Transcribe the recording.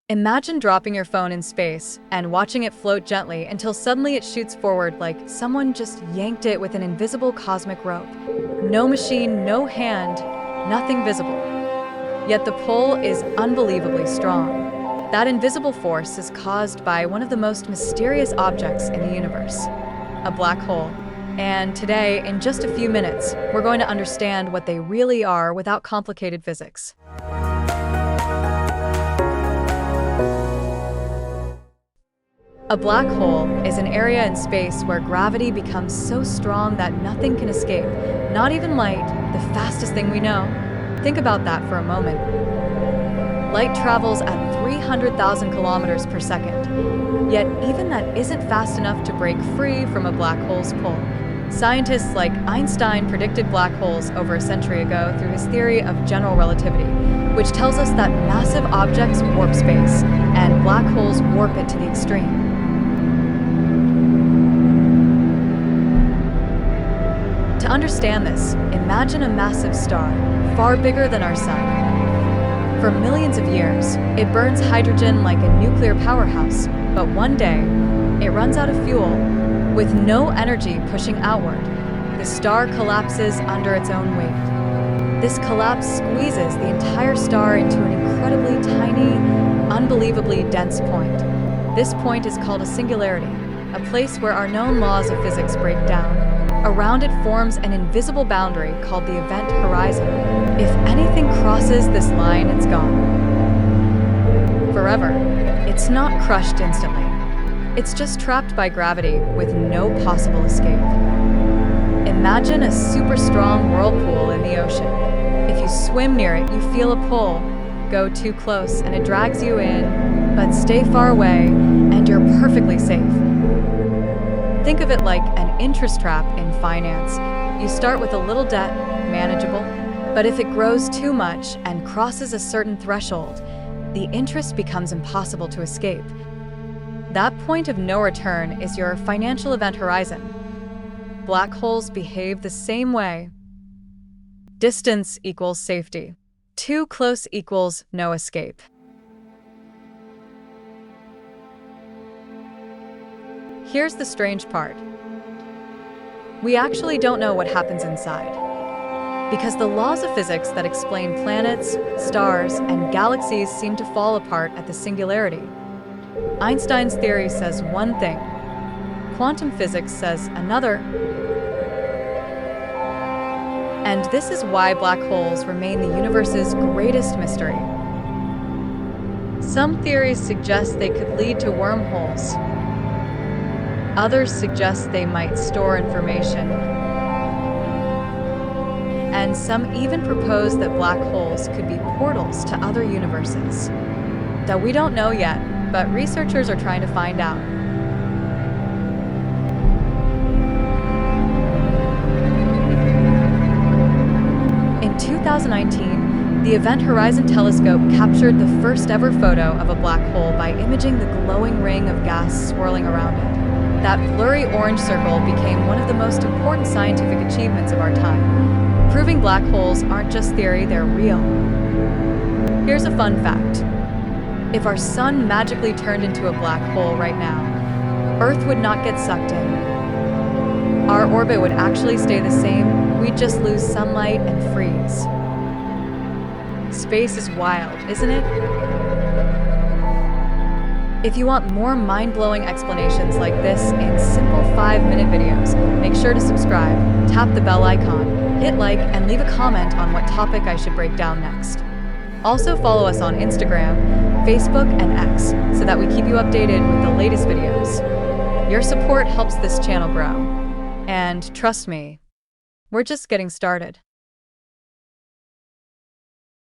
Imagine dropping your phone in space and watching it float gently until suddenly it shoots forward like someone just yanked it with an invisible cosmic rope. No machine, no hand, nothing visible. Yet the pull is unbelievably strong. That invisible force is caused by one of the most mysterious objects in the universe, a black hole. And today, in just a few minutes, we're going to understand what they really are without complicated physics. A black hole is an area in space where gravity becomes so strong that nothing can escape, not even light, the fastest thing we know. Think about that for a moment. Light travels at 300,000 kilometers per second, yet even that isn't fast enough to break free from a black hole's pull. Scientists like Einstein predicted black holes over a century ago through his theory of general relativity, which tells us that massive objects warp space, and black holes warp it to the extreme. To understand this, imagine a massive star, far bigger than our sun. For millions of years, it burns hydrogen like a nuclear powerhouse, but one day, it runs out of fuel. With no energy pushing outward, the star collapses under its own weight. This collapse squeezes the entire star into an incredibly tiny, unbelievably dense point. This point is called a singularity, a place where our known laws of physics break down. Around it forms an invisible boundary called the event horizon. If anything crosses this line, it's gone. Forever. It's not crushed instantly. It's just trapped by gravity with no possible escape. Imagine a super strong whirlpool in the ocean. If you swim near it, you feel a pull. Go too close and it drags you in, but stay far away and you're perfectly safe. Think of it like an interest trap in finance. You start with a little debt, manageable, but if it grows too much and crosses a certain threshold, the interest becomes impossible to escape. That point of no return is your financial event horizon. Black holes behave the same way. Distance equals safety. Too close equals no escape. Here's the strange part. We actually don't know what happens inside. Because the laws of physics that explain planets, stars, and galaxies seem to fall apart at the singularity. Einstein's theory says one thing. Quantum physics says another. And this is why black holes remain the universe's greatest mystery. Some theories suggest they could lead to wormholes. Others suggest they might store information. And some even propose that black holes could be portals to other universes. That we don't know yet, but researchers are trying to find out. In 2019, the Event Horizon Telescope captured the first ever photo of a black hole by imaging the glowing ring of gas swirling around it. That blurry orange circle became one of the most important scientific achievements of our time, proving black holes aren't just theory, they're real. Here's a fun fact. If our sun magically turned into a black hole right now, Earth would not get sucked in. Our orbit would actually stay the same, we'd just lose sunlight and freeze. Space is wild, isn't it? If you want more mind-blowing explanations like this in simple 5-minute videos, make sure to subscribe, tap the bell icon, hit like, and leave a comment on what topic I should break down next. Also follow us on Instagram, Facebook, and X so that we keep you updated with the latest videos. Your support helps this channel grow. And trust me, we're just getting started.